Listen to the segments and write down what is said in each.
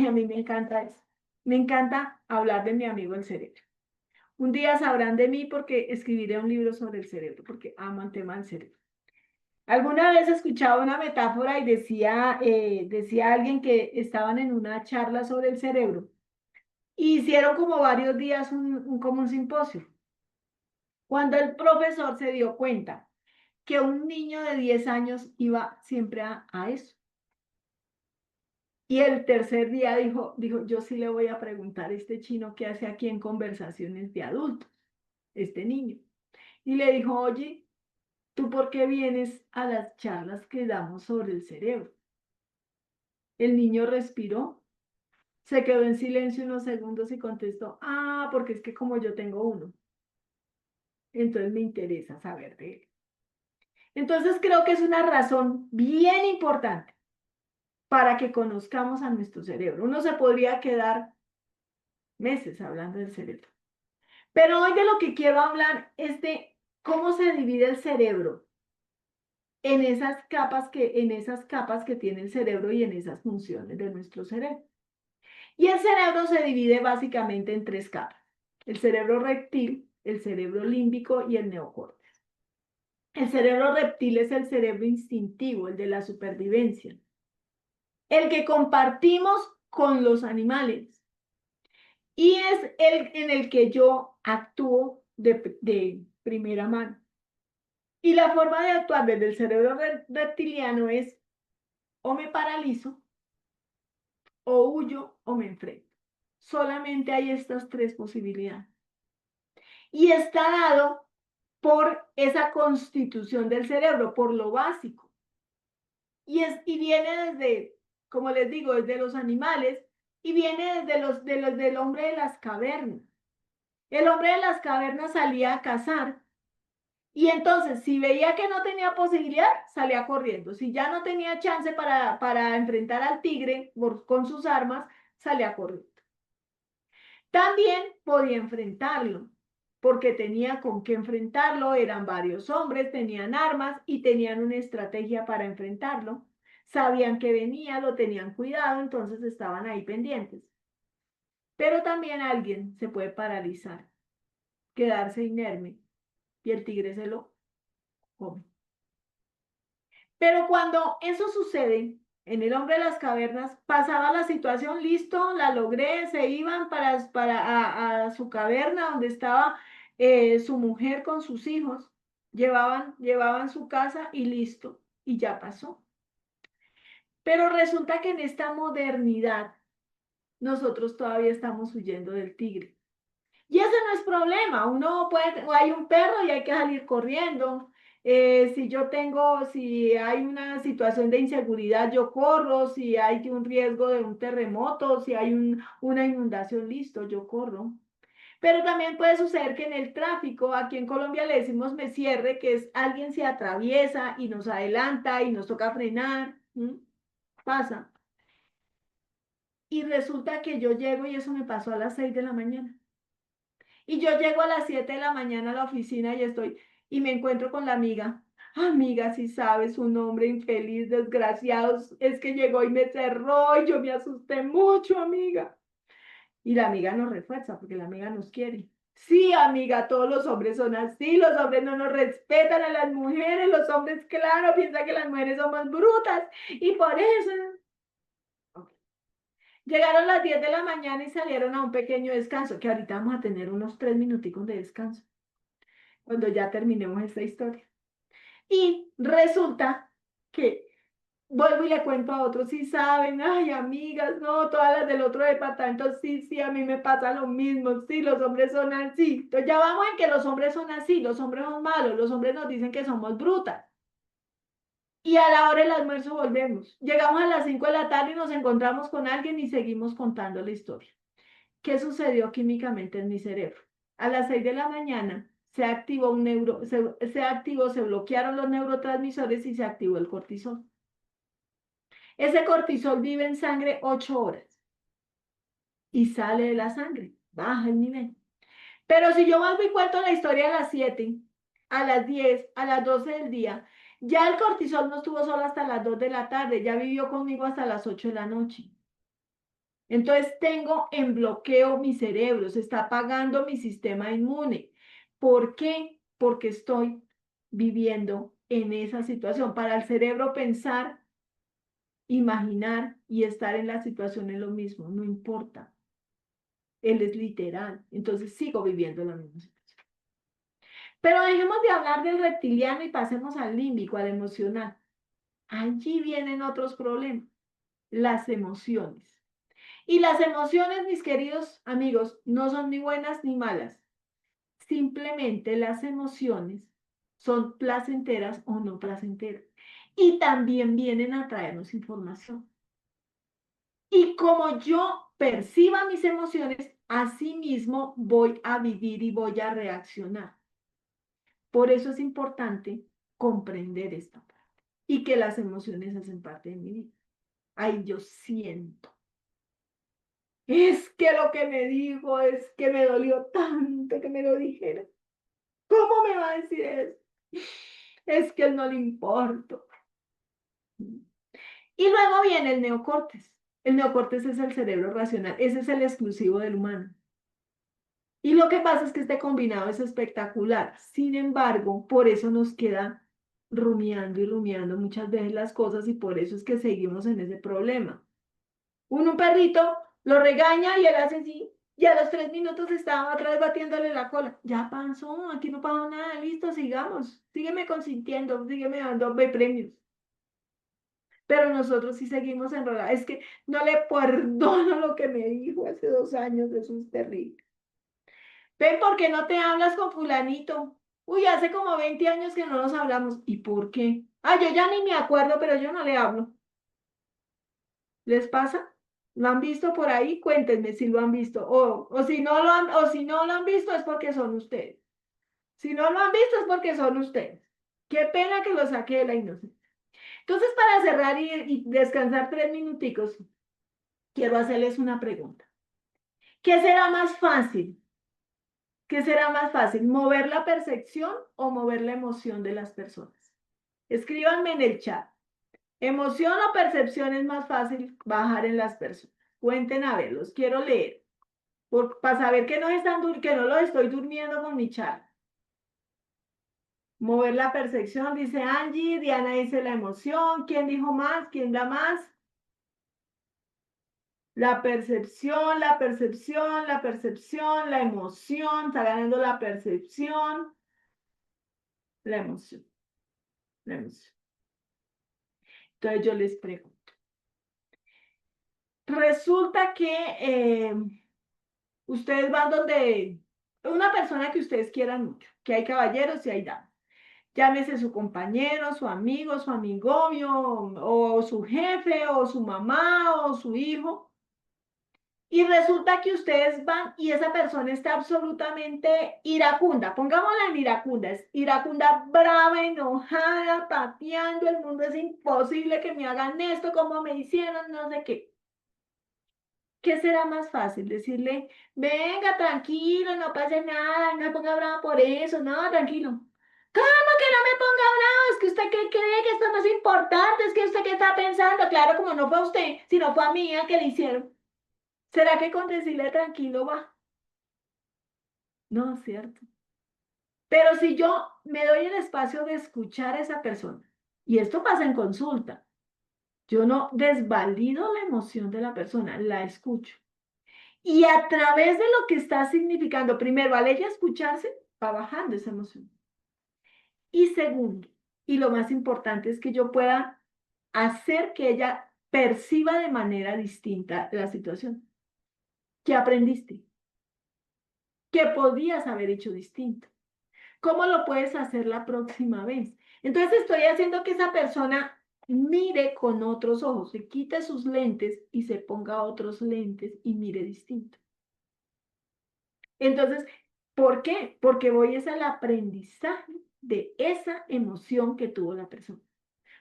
Ay, a mí me encanta eso. Me encanta hablar de mi amigo el cerebro. Un día sabrán de mí porque escribiré un libro sobre el cerebro, porque amo el tema del cerebro. Alguna vez escuchaba una metáfora y decía alguien que estaban en una charla sobre el cerebro y hicieron como varios días como un simposio. Cuando el profesor se dio cuenta que un niño de 10 años iba siempre a eso. Y el tercer día dijo, yo sí le voy a preguntar a este chino qué hace aquí en conversaciones de adultos, este niño. Y le dijo, oye, ¿tú por qué vienes a las charlas que damos sobre el cerebro? El niño respiró, se quedó en silencio unos segundos y contestó, porque es que como yo tengo uno, entonces me interesa saber de él. Entonces creo que es una razón bien importante para que conozcamos a nuestro cerebro. Uno se podría quedar meses hablando del cerebro. Pero hoy de lo que quiero hablar es de cómo se divide el cerebro en esas capas que tiene el cerebro y en esas funciones de nuestro cerebro. Y el cerebro se divide básicamente en tres capas: el cerebro reptil, el cerebro límbico y el neocórtex. El cerebro reptil es el cerebro instintivo, el de la supervivencia, el que compartimos con los animales y es el en el que yo actúo de primera mano. Y la forma de actuar desde el cerebro reptiliano es o me paralizo, o huyo, o me enfrento. Solamente hay estas tres posibilidades. Y está dado por esa constitución del cerebro, por lo básico. Y viene desde, como les digo, desde los animales y viene desde del hombre de las cavernas. El hombre de las cavernas salía a cazar y entonces si veía que no tenía posibilidad, salía corriendo. Si ya no tenía chance para enfrentar al tigre con sus armas, salía corriendo. También podía enfrentarlo, porque tenía con qué enfrentarlo, eran varios hombres, tenían armas y tenían una estrategia para enfrentarlo. Sabían que venía, lo tenían cuidado, entonces estaban ahí pendientes. Pero también alguien se puede paralizar, quedarse inerme y el tigre se lo come. Pero cuando eso sucede, en el hombre de las cavernas, pasaba la situación, listo, la logré, se iban a su caverna donde estaba su mujer con sus hijos, llevaban su casa y listo, y ya pasó. Pero resulta que en esta modernidad nosotros todavía estamos huyendo del tigre. Y ese no es problema, uno puede, hay un perro y hay que salir corriendo. Si hay una situación de inseguridad, yo corro, si hay un riesgo de un terremoto, si hay una inundación, listo, yo corro. Pero también puede suceder que en el tráfico, aquí en Colombia le decimos me cierre, que es alguien se atraviesa y nos adelanta y nos toca frenar, ¿m? Pasa. Y resulta que yo llego y eso me pasó a las 6 de la mañana. Y yo llego a las 7 de la mañana a la oficina y me encuentro con la amiga. Amiga, si sabes, un hombre infeliz, desgraciado, es que llegó y me cerró y yo me asusté mucho, amiga. Y la amiga nos refuerza porque la amiga nos quiere. Sí, amiga, todos los hombres son así, los hombres no nos respetan a las mujeres, los hombres, claro, piensan que las mujeres somos brutas y por eso. Llegaron las 10 de la mañana y salieron a un pequeño descanso, que ahorita vamos a tener unos 3 minuticos de descanso, cuando ya terminemos esta historia. Y resulta que vuelvo y le cuento a otros, si saben, ay, amigas, no, todas las del otro departamento, sí, sí, a mí me pasa lo mismo, sí, los hombres son así. Entonces ya vamos en que los hombres son así, los hombres son malos, los hombres nos dicen que somos brutas. Y a la hora del almuerzo volvemos. Llegamos a las 5 de la tarde y nos encontramos con alguien y seguimos contando la historia. ¿Qué sucedió químicamente en mi cerebro? A las 6 de la mañana se bloquearon los neurotransmisores y se activó el cortisol. Ese cortisol vive en sangre 8 horas y sale de la sangre, baja el nivel. Pero si yo vuelvo y cuento la historia a las 7, a las 10, a las 12 del día, ya el cortisol no estuvo solo hasta las 2 de la tarde, ya vivió conmigo hasta las 8 de la noche. Entonces tengo en bloqueo mi cerebro, se está apagando mi sistema inmune. ¿Por qué? Porque estoy viviendo en esa situación. Para el cerebro pensar, imaginar y estar en la situación es lo mismo, no importa. Él es literal, entonces sigo viviendo la misma situación. Pero dejemos de hablar del reptiliano y pasemos al límbico, al emocional. Allí vienen otros problemas, las emociones. Y las emociones, mis queridos amigos, no son ni buenas ni malas. Simplemente las emociones son placenteras o no placenteras. Y también vienen a traernos información. Y como yo perciba mis emociones, así mismo voy a vivir y voy a reaccionar. Por eso es importante comprender esta parte y que las emociones hacen parte de mi vida. Ahí yo siento. Es que lo que me dijo es que me dolió tanto que me lo dijera. ¿Cómo me va a decir eso? Es que él no le importa. Y luego viene el neocortes. El neocortes es el cerebro racional. Ese es el exclusivo del humano. Y lo que pasa es que este combinado es espectacular. Sin embargo, por eso nos queda rumiando y rumiando muchas veces las cosas y por eso es que seguimos en ese problema. Un perrito lo regaña y él hace así. Y a los 3 minutos estaba otra vez batiéndole la cola. Ya pasó, aquí no pasó nada, listo, sigamos. Sígueme consintiendo, sígueme dándome premios. Pero nosotros sí seguimos enrolados. Es que no le perdono lo que me dijo hace 2 años, eso es terrible. Ven, ¿por qué no te hablas con fulanito? Uy, hace como 20 años que no nos hablamos. ¿Y por qué? Ah, yo ya ni me acuerdo, pero yo no le hablo. ¿Les pasa? ¿Lo han visto por ahí? Cuéntenme si lo han visto. O si no o si no lo han visto es porque son ustedes. Si no lo han visto es porque son ustedes. Qué pena que lo saque de la inocencia. Entonces, para cerrar y descansar 3 minuticos, quiero hacerles una pregunta. ¿Qué será más fácil? ¿Qué será más fácil? ¿Mover la percepción o mover la emoción de las personas? Escríbanme en el chat. ¿Emoción o percepción es más fácil bajar en las personas? Cuenten a ver, los quiero leer. Para saber que que no los estoy durmiendo con mi chat. Mover la percepción, dice Angie. Diana dice la emoción. ¿Quién dijo más? ¿Quién da más? La percepción, la percepción, la percepción, la emoción. Está ganando la percepción, la emoción, la emoción. Entonces yo les pregunto. Resulta que ustedes van donde una persona que ustedes quieran mucho, que hay caballeros y hay damas. Llámese su compañero, su amigo, su amigobio, o su jefe, o su mamá, o su hijo. Y resulta que ustedes van y esa persona está absolutamente iracunda. Pongámosla en iracunda. Es iracunda, brava, enojada, pateando. El mundo es imposible que me hagan esto, como me hicieron, no sé qué. ¿Qué será más fácil? Decirle, venga, tranquilo, no pase nada, no me ponga brava por eso, no, tranquilo. ¿Cómo que no me ponga bravo? Es que usted qué cree que esto no es importante, es que usted qué está pensando. Claro, como no fue a usted, sino fue a mí a que le hicieron. ¿Será que con decirle tranquilo va? No, cierto. Pero si yo me doy el espacio de escuchar a esa persona, y esto pasa en consulta, yo no desvalido la emoción de la persona, la escucho. Y a través de lo que está significando, primero, al ella escucharse, va bajando esa emoción. Y segundo, y lo más importante es que yo pueda hacer que ella perciba de manera distinta la situación. ¿Qué aprendiste? ¿Qué podías haber hecho distinto? ¿Cómo lo puedes hacer la próxima vez? Entonces estoy haciendo que esa persona mire con otros ojos, se quite sus lentes y se ponga otros lentes y mire distinto. Entonces, ¿por qué? Porque voy es al aprendizaje de esa emoción que tuvo la persona.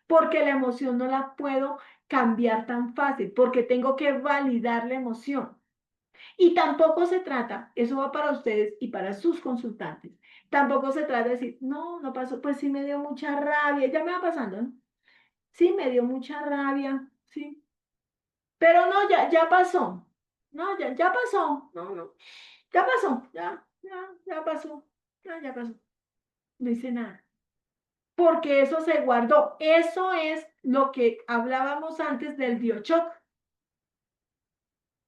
Porque la emoción no la puedo cambiar tan fácil, porque tengo que validar la emoción. Y tampoco se trata, eso va para ustedes y para sus consultantes, tampoco se trata de decir, no, no pasó, pues sí me dio mucha rabia, ya me va pasando, ¿no? Sí, me dio mucha rabia, sí, pero no, ya pasó. No, ya pasó. No. Ya pasó. Ya pasó. Ya pasó. No hice nada. Porque eso se guardó. Eso es lo que hablábamos antes del biochoc.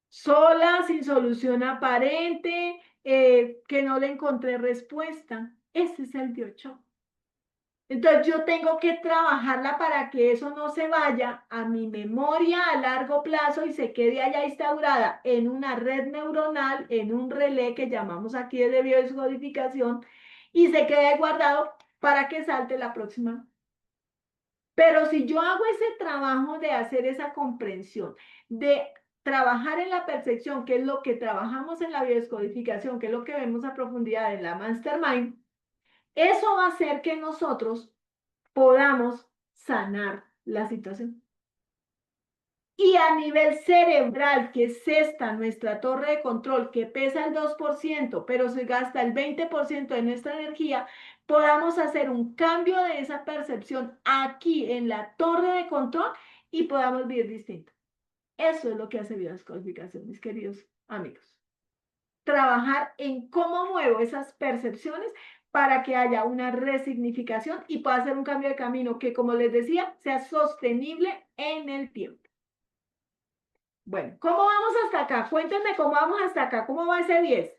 Sola, sin solución aparente, que no le encontré respuesta. Ese es el biochoc. Entonces yo tengo que trabajarla para que eso no se vaya a mi memoria a largo plazo y se quede allá instaurada en una red neuronal, en un relé que llamamos aquí de biodescodificación y se quede guardado para que salte la próxima. Pero si yo hago ese trabajo de hacer esa comprensión, de trabajar en la percepción, que es lo que trabajamos en la biodescodificación, que es lo que vemos a profundidad en la Mastermind, eso va a hacer que nosotros podamos sanar la situación. Y a nivel cerebral, que es esta nuestra torre de control, que pesa el 2%, pero se gasta el 20% de nuestra energía, podamos hacer un cambio de esa percepción aquí en la torre de control y podamos vivir distinto. Eso es lo que hace biodescodificación, mis queridos amigos. Trabajar en cómo muevo esas percepciones para que haya una resignificación y pueda hacer un cambio de camino que, como les decía, sea sostenible en el tiempo. Bueno, ¿cómo vamos hasta acá? Cuéntenme cómo vamos hasta acá. ¿Cómo va ese 10?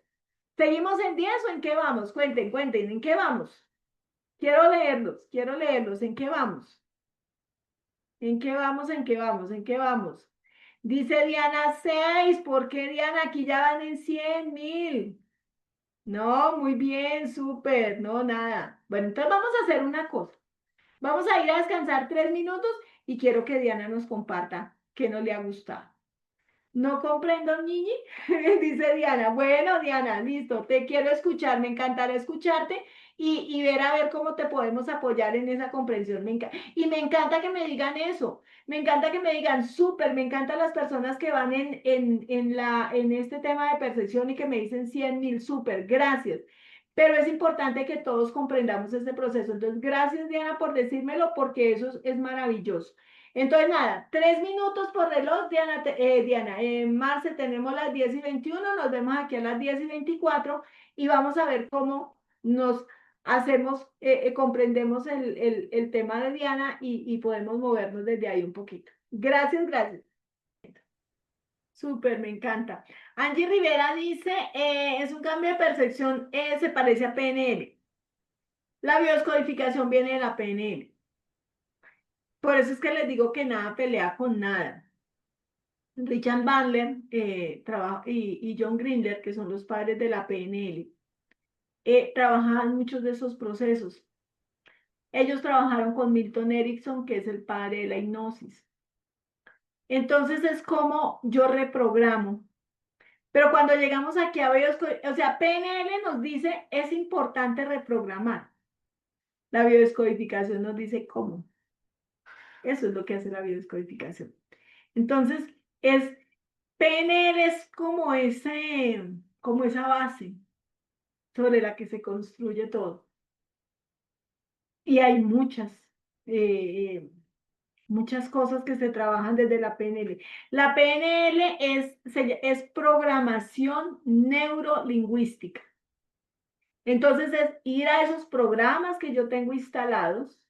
¿Seguimos en 10 o en qué vamos? Cuenten, ¿en qué vamos? Quiero leerlos. ¿En qué vamos? ¿En qué vamos? ¿En qué vamos? ¿En qué vamos? Dice Diana 6. ¿Por qué, Diana? Aquí ya van en 100.000. No, muy bien, súper. No, nada. Bueno, entonces vamos a hacer una cosa. Vamos a ir a descansar 3 minutos y quiero que Diana nos comparta qué no le ha gustado. No comprendo, Niñi, dice Diana. Bueno, Diana, listo, te quiero escuchar, me encantará escucharte y ver a ver cómo te podemos apoyar en esa comprensión. Y me encanta que me digan eso, me encanta que me digan súper, me encantan las personas que van en este tema de percepción y que me dicen 100.000, súper, gracias. Pero es importante que todos comprendamos este proceso. Entonces, gracias, Diana, por decírmelo, porque eso es maravilloso. Entonces, nada, 3 minutos por reloj, Marce, tenemos las 10:21, nos vemos aquí a las 10:24 y vamos a ver cómo nos hacemos, comprendemos el tema de Diana y podemos movernos desde ahí un poquito. Gracias. Súper, me encanta. Angie Rivera dice, es un cambio de percepción, se parece a PNL. La biodescodificación viene de la PNL. Por eso es que les digo que nada pelea con nada. Richard Bandler y John Grinder, que son los padres de la PNL, trabajaban muchos de esos procesos. Ellos trabajaron con Milton Erickson, que es el padre de la hipnosis. Entonces es como yo reprogramo. Pero cuando llegamos aquí a biodescodificación, o sea, PNL nos dice es importante reprogramar. La biodescodificación nos dice cómo. Eso es lo que hace la biodescodificación. Entonces, PNL es como esa base sobre la que se construye todo. Y hay eh, muchas cosas que se trabajan desde la PNL. La PNL es programación neurolingüística. Entonces es ir a esos programas que yo tengo instalados,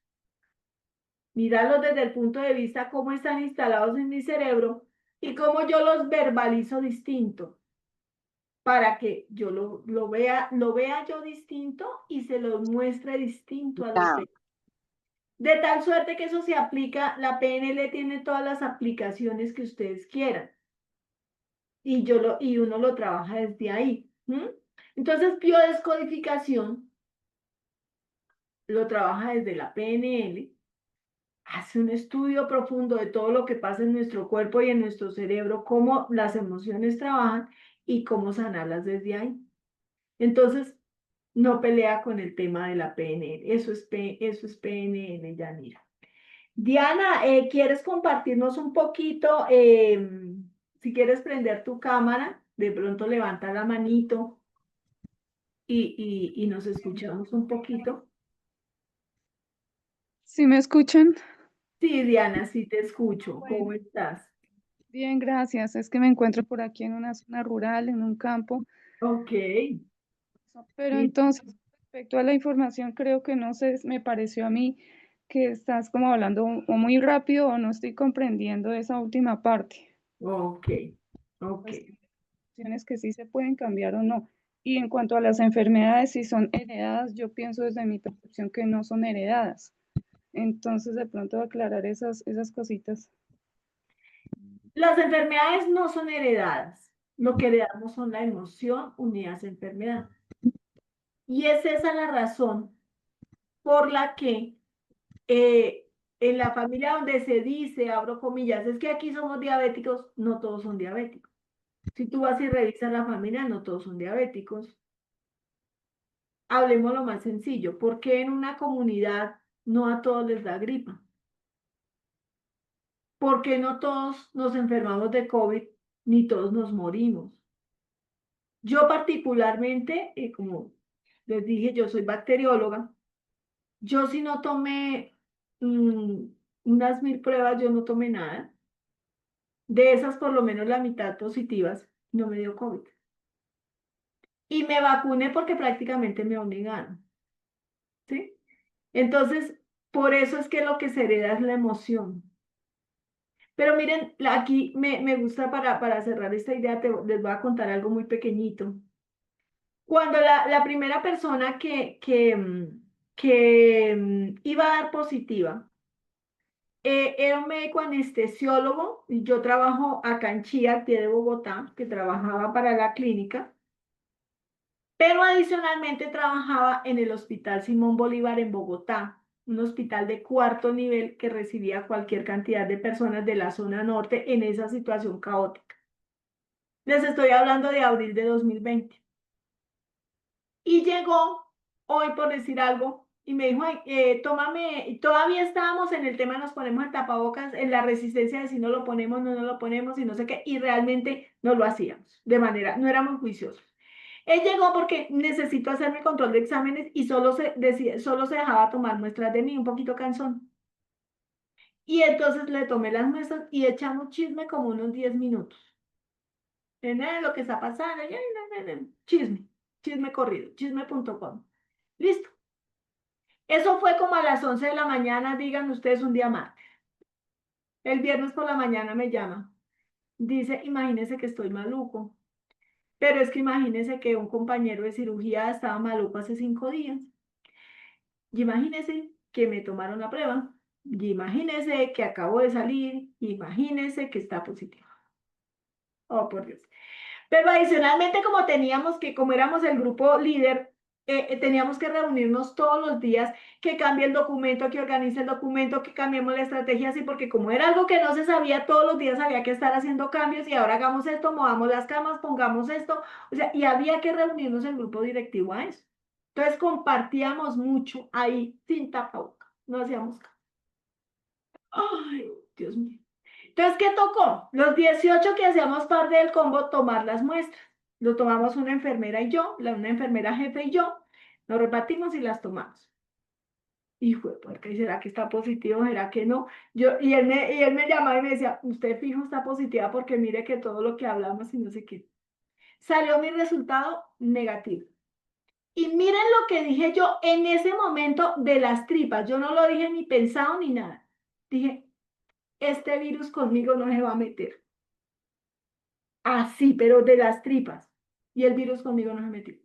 mirarlos desde el punto de vista cómo están instalados en mi cerebro y cómo yo los verbalizo distinto para que yo lo vea yo distinto y se lo muestre distinto a los demás. De tal suerte que eso se aplica, la PNL tiene todas las aplicaciones que ustedes quieran y uno lo trabaja desde ahí. Entonces, biodescodificación lo trabaja desde la PNL, hace un estudio profundo de todo lo que pasa en nuestro cuerpo y en nuestro cerebro, cómo las emociones trabajan y cómo sanarlas desde ahí. Entonces, no pelea con el tema de la PNL. Eso es PNL, Yanira. Diana, ¿quieres compartirnos un poquito? Si quieres prender tu cámara, de pronto levanta la manito y nos escuchamos un poquito. ¿Sí me escuchan? Sí, Diana, sí te escucho. ¿Cómo Bueno, estás? Bien, gracias. Es que me encuentro por aquí en una zona rural, en un campo. Ok. Pero Y entonces, respecto a la información, creo que no sé, me pareció a mí que estás como hablando o muy rápido o no estoy comprendiendo esa última parte. ok, ok. Pues opciones que sí se pueden cambiar o no. Y en cuanto a las enfermedades, si son heredadas, yo pienso desde mi percepción que no son heredadas. Entonces, de pronto aclarar esas cositas. Las enfermedades no son heredadas. Lo que heredamos son la emoción unida a esa enfermedad. Y es esa la razón por la que en la familia donde se dice, abro comillas, es que aquí somos diabéticos, no todos son diabéticos. Si tú vas y revisas la familia, no todos son diabéticos. Hablemos lo más sencillo. ¿Por qué en una comunidad no a todos les da gripa? ¿Por qué no todos nos enfermamos de COVID ni todos nos morimos? Yo particularmente, como les dije, yo soy bacterióloga. Yo si no tomé mm, unas 1000 pruebas, yo no tomé nada. De esas, por lo menos la mitad positivas, no me dio COVID. Y me vacuné porque prácticamente me obligaron, ¿sí? Entonces, por eso es que lo que se hereda es la emoción. Pero miren, aquí me gusta para cerrar esta idea, les voy a contar algo muy pequeñito. Cuando la primera persona que iba a dar positiva, era un médico anestesiólogo, y yo trabajo acá en Chía, al pie de Bogotá, que trabajaba para la clínica, pero adicionalmente trabajaba en el Hospital Simón Bolívar en Bogotá, un hospital de cuarto nivel que recibía cualquier cantidad de personas de la zona norte en esa situación caótica. Les estoy hablando de abril de 2020. Y llegó hoy, por decir algo, y me dijo, "Ay, tómame", y todavía estábamos en el tema, nos ponemos el tapabocas, en la resistencia de si no lo ponemos, no lo ponemos, y no sé qué, y realmente no lo hacíamos, de manera, no éramos juiciosos. Él llegó porque necesito hacerme control de exámenes y solo se dejaba tomar muestras de mí, un poquito cansón. Y entonces le tomé las muestras y echamos chisme como unos 10 minutos. Lo que está pasando, chisme, chisme corrido, chisme.com. Listo. Eso fue como a las 11 de la mañana, digan ustedes un día más. El viernes por la mañana me llama. Dice, imagínese que estoy maluco. Pero es que imagínese que un compañero de cirugía estaba maluco hace 5 días. Y imagínese que me tomaron la prueba. Y imagínese que acabo de salir. Y imagínese que está positivo. Oh, por Dios. Pero adicionalmente, como éramos el grupo líder, teníamos que reunirnos todos los días, que cambie el documento, que organice el documento, que cambiemos la estrategia, así, porque como era algo que no se sabía, todos los días había que estar haciendo cambios y ahora hagamos esto, movamos las camas, pongamos esto, o sea, y había que reunirnos el grupo directivo a eso. Entonces compartíamos mucho ahí sin tapabocas, no hacíamos caso. Ay, Dios mío. Entonces, ¿qué tocó? Los 18 que hacíamos parte del combo, tomar las muestras. Lo tomamos una enfermera y yo, una enfermera jefe y yo, nos repartimos y las tomamos. Hijo de puerca, ¿y será que está positivo? ¿Será que no? Y él me llamaba y me decía, usted fijo está positiva porque mire que todo lo que hablamos y no sé qué. Salió mi resultado negativo. Y miren lo que dije yo en ese momento de las tripas. Yo no lo dije ni pensado ni nada. Dije, este virus conmigo no se va a meter. Así, pero de las tripas. Y el virus conmigo no se metió.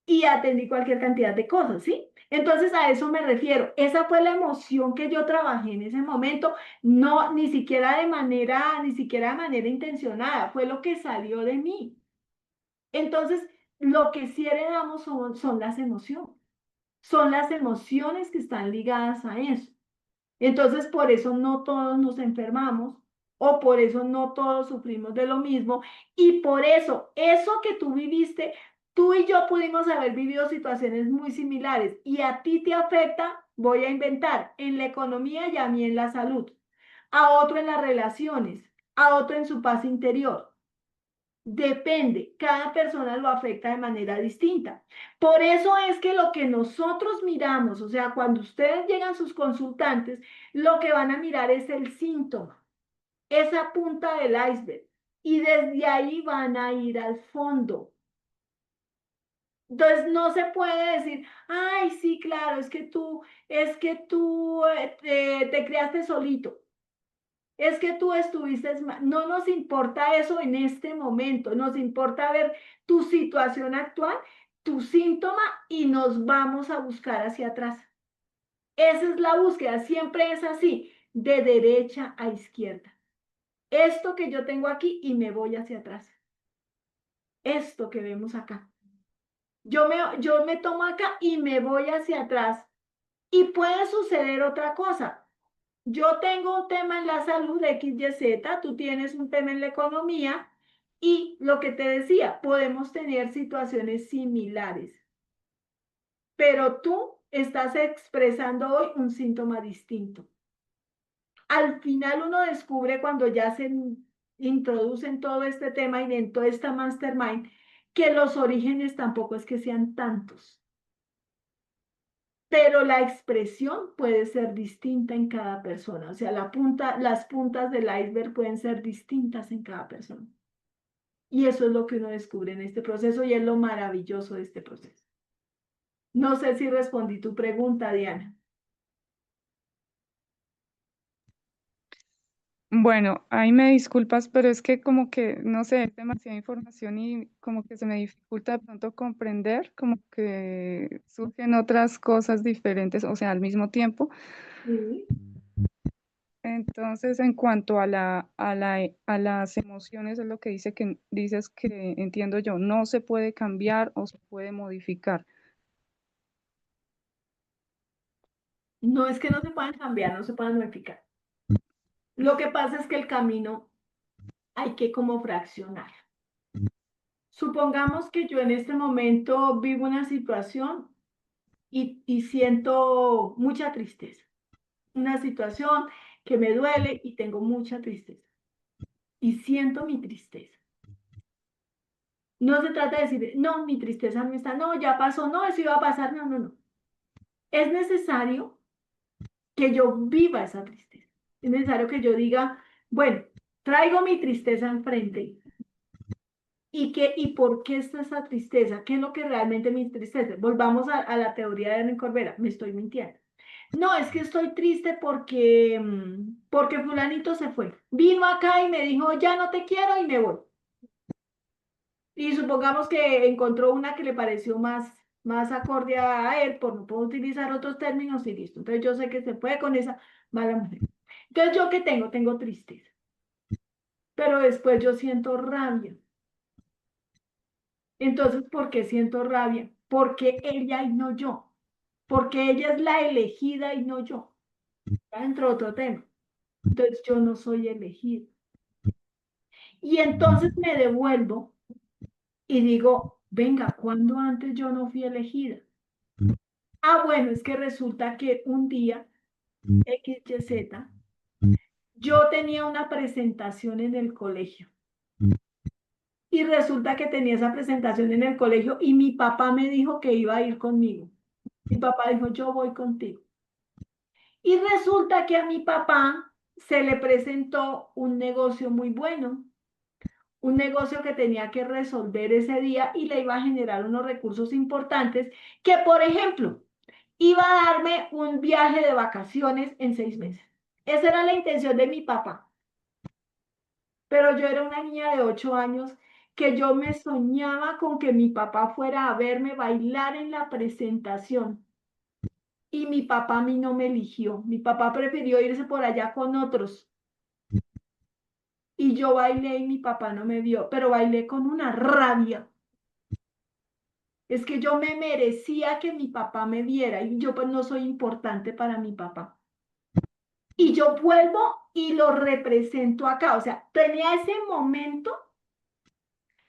Y atendí cualquier cantidad de cosas, ¿sí? Entonces a eso me refiero. Esa fue la emoción que yo trabajé en ese momento, no, ni siquiera de manera intencionada, fue lo que salió de mí. Entonces, lo que sí heredamos son las emociones que están ligadas a eso. Entonces, por eso no todos nos enfermamos o por eso no todos sufrimos de lo mismo y por eso que tú viviste, tú y yo pudimos haber vivido situaciones muy similares y a ti te afecta, voy a inventar, en la economía y a mí en la salud, a otro en las relaciones, a otro en su paz interior. Depende, cada persona lo afecta de manera distinta. Por eso es que lo que nosotros miramos, o sea, cuando ustedes llegan sus consultantes, lo que van a mirar es el síntoma. esa punta del iceberg. Y desde ahí van a ir al fondo. Entonces no se puede decir, ay, sí, claro, es que tú te criaste solito. Es que tú estuviste mal. No nos importa eso en este momento, nos importa ver tu situación actual, tu síntoma y nos vamos a buscar hacia atrás. Esa es la búsqueda, siempre es así, de derecha a izquierda. Esto que yo tengo aquí y me voy hacia atrás. Esto que vemos acá. Yo me tomo acá y me voy hacia atrás. Y puede suceder otra cosa. Yo tengo un tema en la salud X, Y, Z, tú tienes un tema en la economía y lo que te decía, podemos tener situaciones similares, pero tú estás expresando hoy un síntoma distinto. Al final uno descubre cuando ya se introduce en todo este tema y en toda esta mastermind que los orígenes tampoco es que sean tantos, pero la expresión puede ser distinta en cada persona. O sea, las puntas del iceberg pueden ser distintas en cada persona. Y eso es lo que uno descubre en este proceso y es lo maravilloso de este proceso. No sé si respondí tu pregunta, Diana. Bueno, ahí me disculpas, pero es que como que, no sé, es demasiada información y como que se me dificulta de pronto comprender, como que surgen otras cosas diferentes, o sea, al mismo tiempo. Sí. Entonces, en cuanto a a las emociones, es lo que dices que entiendo yo, no se puede cambiar o se puede modificar. No es que no se puedan cambiar, no se puedan modificar. Lo que pasa es que el camino hay que como fraccionar. Supongamos que yo en este momento vivo una situación y siento mucha tristeza. Una situación que me duele y tengo mucha tristeza. Y siento mi tristeza. No se trata de decir, no, mi tristeza no está, no, ya pasó, no, eso iba a pasar, no, no, no. Es necesario que yo viva esa tristeza. Es necesario que yo diga, bueno, traigo mi tristeza enfrente. ¿Y por qué está esa tristeza? ¿Qué es lo que realmente me entristece? Volvamos a la teoría de Eren Corbera. Me estoy mintiendo. No, es que estoy triste porque fulanito se fue. Vino acá y me dijo, ya no te quiero y me voy. Y supongamos que encontró una que le pareció más acorde a él, por no puedo utilizar otros términos y listo. Entonces yo sé que se fue con esa mala mujer. Entonces yo qué tengo, tengo tristeza. Pero después yo siento rabia. Entonces, ¿por qué siento rabia? Porque ella y no yo. Porque ella es la elegida y no yo. Ya dentro de otro tema. Entonces yo no soy elegida. Y entonces me devuelvo y digo, venga, ¿cuándo antes yo no fui elegida? Ah, bueno, es que resulta que un día, X, Y, Z, yo tenía una presentación en el colegio. Y resulta que tenía esa presentación en el colegio y mi papá me dijo que iba a ir conmigo. Mi papá dijo, yo voy contigo. Y resulta que a mi papá se le presentó un negocio muy bueno, un negocio que tenía que resolver ese día y le iba a generar unos recursos importantes que, por ejemplo, iba a darme un viaje de vacaciones en 6 meses. Esa era la intención de mi papá. Pero yo era una niña de 8 años que yo me soñaba con que mi papá fuera a verme bailar en la presentación. Y mi papá a mí no me eligió. Mi papá prefirió irse por allá con otros. Y yo bailé y mi papá no me vio, pero bailé con una rabia. Es que yo me merecía que mi papá me viera y yo pues no soy importante para mi papá. Y yo vuelvo y lo represento acá. O sea, tenía ese momento,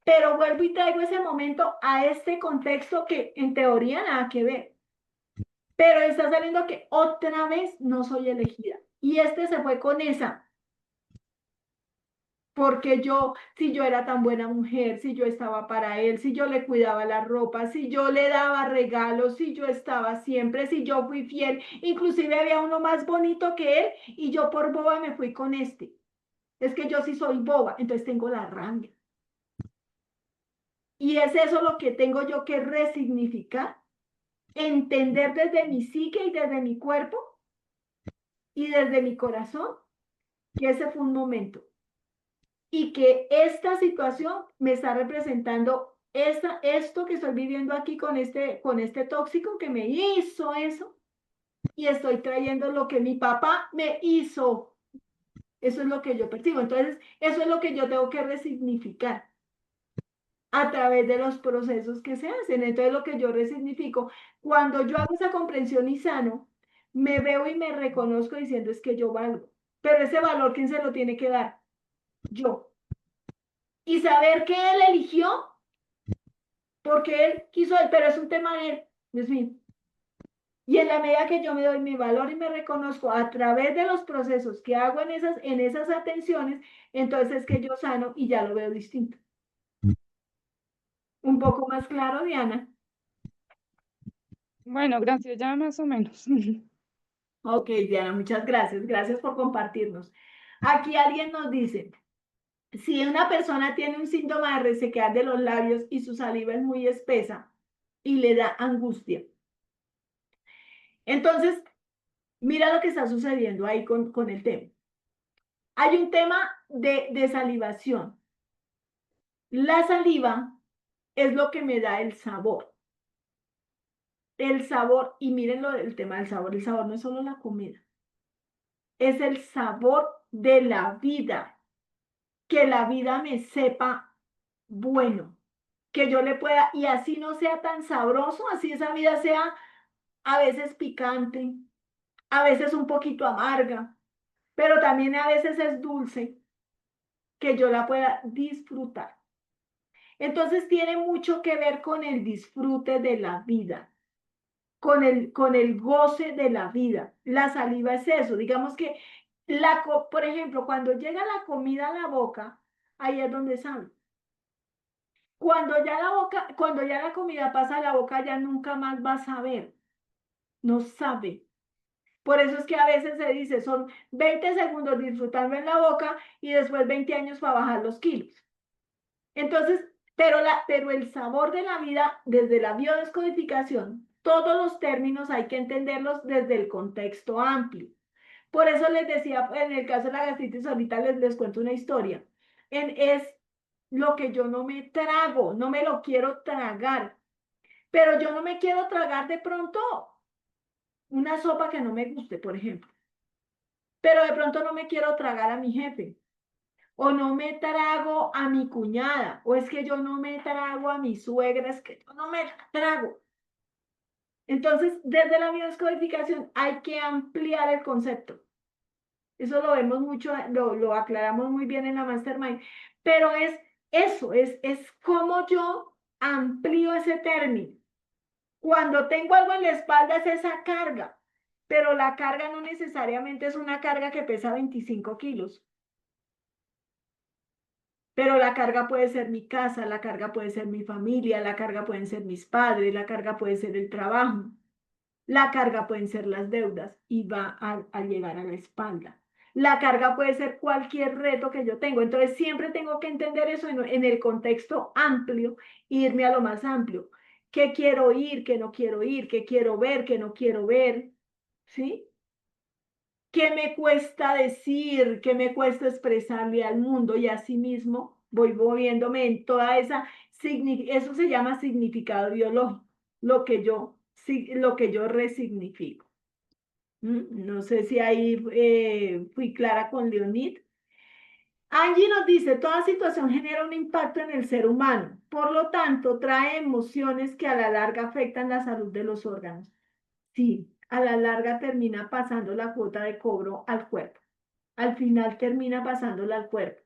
pero vuelvo y traigo ese momento a este contexto que en teoría nada que ver. Pero está saliendo que otra vez no soy elegida. Y este se fue con esa. Porque yo, si yo era tan buena mujer, si yo estaba para él, si yo le cuidaba la ropa, si yo le daba regalos, si yo estaba siempre, si yo fui fiel, inclusive había uno más bonito que él y yo por boba me fui con este. es que yo sí soy boba, entonces tengo la rabia. Y es eso lo que tengo yo que resignificar, entender desde mi psique y desde mi cuerpo y desde mi corazón que ese fue un momento y que esta situación me está representando esto que estoy viviendo aquí con este tóxico que me hizo eso y estoy trayendo lo que mi papá me hizo. Eso es lo que yo percibo. Entonces, eso es lo que yo tengo que resignificar a través de los procesos que se hacen. Entonces, lo que yo resignifico, cuando yo hago esa comprensión y sano, me veo y me reconozco diciendo es que yo valgo. Pero ese valor, ¿quién se lo tiene que dar? Yo. Y saber que él eligió, porque él quiso, pero es un tema de él, Dios mío. Y en la medida que yo me doy mi valor y me reconozco a través de los procesos que hago en esas atenciones, entonces es que yo sano y ya lo veo distinto. Un poco más claro, Diana. Bueno, gracias, ya más o menos. Ok, Diana, muchas gracias. Gracias por compartirnos. Aquí alguien nos dice, si una persona tiene un síntoma de resequedad de los labios y su saliva es muy espesa y le da angustia. Entonces, mira lo que está sucediendo ahí con el tema. Hay un tema de salivación. La saliva es lo que me da el sabor. El sabor, y miren el tema del sabor. El sabor no es solo la comida, es el sabor de la vida. Que la vida me sepa bueno, que yo le pueda, y así no sea tan sabroso, así esa vida sea a veces picante, a veces un poquito amarga, pero también a veces es dulce, que yo la pueda disfrutar. Entonces tiene mucho que ver con el disfrute de la vida, con el goce de la vida. La saliva es eso, digamos que, por ejemplo, cuando llega la comida a la boca, ahí es donde sabe. Cuando ya la comida pasa a la boca, ya nunca más va a saber, no sabe. Por eso es que a veces se dice, son 20 segundos disfrutando en la boca y después 20 años para bajar los kilos. Entonces, pero el sabor de la vida, desde la biodescodificación, todos los términos hay que entenderlos desde el contexto amplio. Por eso les decía, en el caso de la gastritis, ahorita les cuento una historia. Es lo que yo no me trago, no me lo quiero tragar, pero yo no me quiero tragar de pronto una sopa que no me guste, por ejemplo, pero de pronto no me quiero tragar a mi jefe, o no me trago a mi cuñada, o es que yo no me trago a mi suegra, es que yo no me la trago. Entonces, desde la biodescodificación hay que ampliar el concepto. Eso lo vemos mucho, lo aclaramos muy bien en la Mastermind, pero es eso, es como yo amplío ese término. Cuando tengo algo en la espalda es esa carga, pero la carga no necesariamente es una carga que pesa 25 kilos, pero la carga puede ser mi casa, la carga puede ser mi familia, la carga pueden ser mis padres, la carga puede ser el trabajo, la carga pueden ser las deudas y va a llegar a la espalda. La carga puede ser cualquier reto que yo tengo. Entonces siempre tengo que entender eso en el contexto amplio e irme a lo más amplio. ¿Qué quiero ir? ¿Qué no quiero ir? ¿Qué quiero ver? ¿Qué no quiero ver? ¿Sí? ¿Qué me cuesta decir? ¿Qué me cuesta expresarle al mundo? Y así mismo voy moviéndome en toda eso se llama significado biológico, lo que yo resignifico. No sé si ahí fui clara con Leonid. Angie nos dice, toda situación genera un impacto en el ser humano, por lo tanto, trae emociones que a la larga afectan la salud de los órganos. Sí, a la larga termina pasando la cuota de cobro al cuerpo. Al final termina pasándola al cuerpo.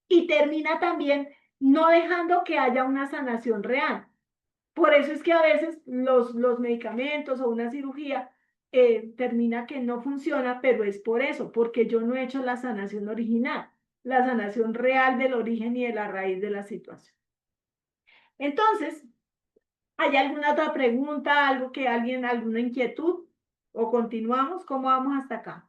Y termina también no dejando que haya una sanación real. Por eso es que a veces los medicamentos o una cirugía termina que no funciona, pero es por eso, porque yo no he hecho la sanación original, la sanación real del origen y de la raíz de la situación. Entonces, ¿hay alguna otra pregunta, algo que alguna inquietud? ¿O continuamos? ¿Cómo vamos hasta acá?